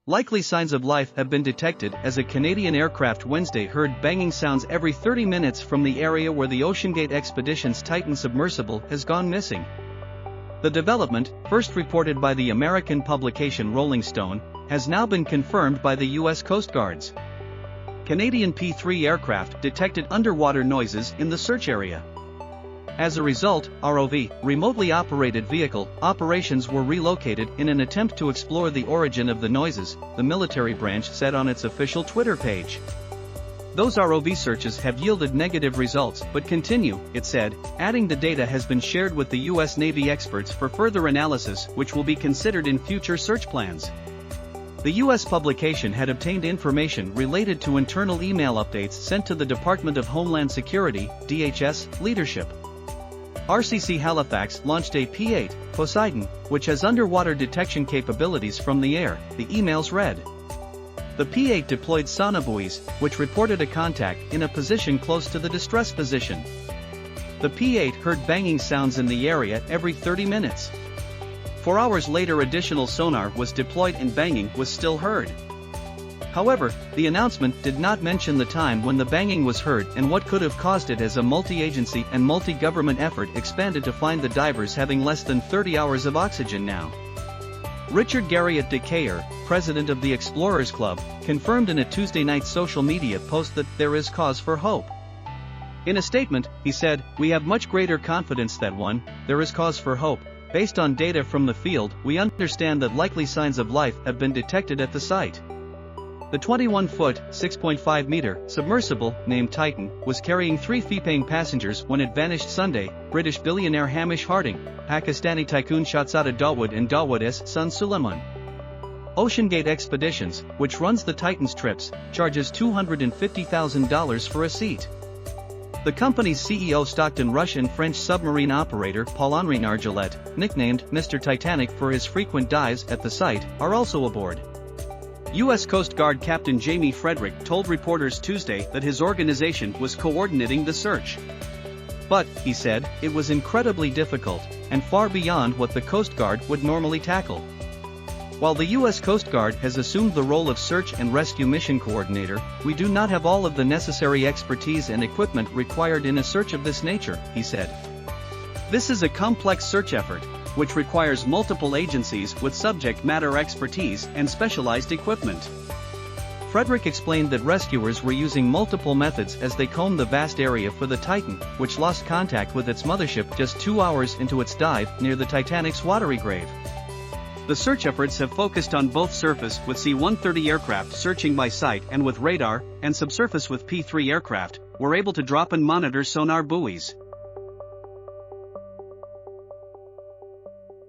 Likely signs of life have been detected as a Canadian aircraft Wednesday heard banging sounds every 30 minutes from the area where the OceanGate expedition's Titan submersible has gone missing. The development, first reported by the American publication Rolling Stone, has now been confirmed by the U.S. Coast Guard's Canadian P-3 aircraft detected underwater noises in the search area. As a result, ROV, remotely operated vehicle, operations were relocated in an attempt to explore the origin of the noises, the military branch said on its official Twitter page. Those ROV searches have yielded negative results but continue, it said, adding the data has been shared with the U.S. Navy experts for further analysis which will be considered in future search plans. The U.S. publication had obtained information related to internal email updates sent to the Department of Homeland Security, DHS, leadership. RCC Halifax launched a P-8, Poseidon, which has underwater detection capabilities from the air, the emails read. The P-8 deployed sonobuoys, which reported a contact in a position close to the distress position. The P-8 heard banging sounds in the area every 30 minutes. 4 hours later additional sonar was deployed and banging was still heard. However, the announcement did not mention the time when the banging was heard and what could have caused it as a multi-agency and multi-government effort expanded to find the divers having less than 30 hours of oxygen now. Richard Garriott de Cayer, president of the Explorers Club, confirmed in a Tuesday night social media post that there is cause for hope. In a statement, he said, "We have much greater confidence that there is cause for hope. Based on data from the field, we understand that likely signs of life have been detected at the site." The 21-foot, 6.5-meter, submersible, named Titan, was carrying 3 fee-paying passengers when it vanished Sunday, British billionaire Hamish Harding, Pakistani tycoon Shahzada Dawood and Dawood's son Suleiman. OceanGate Expeditions, which runs the Titan's trips, charges $250,000 for a seat. The company's CEO Stockton Russian-French submarine operator Paul-Henri Nargeolet, nicknamed Mr. Titanic for his frequent dives at the site, are also aboard. U.S. Coast Guard Captain Jamie Frederick told reporters Tuesday that his organization was coordinating the search. But, he said, it was incredibly difficult, and far beyond what the Coast Guard would normally tackle. While the U.S. Coast Guard has assumed the role of search and rescue mission coordinator, we do not have all of the necessary expertise and equipment required in a search of this nature, he said. This is a complex search effort, which requires multiple agencies with subject matter expertise and specialized equipment. Frederick explained that rescuers were using multiple methods as they combed the vast area for the Titan, which lost contact with its mothership just 2 hours into its dive near the Titanic's watery grave. The search efforts have focused on both surface with C-130 aircraft searching by sight and with radar, and subsurface with P-3 aircraft, were able to drop and monitor sonar buoys.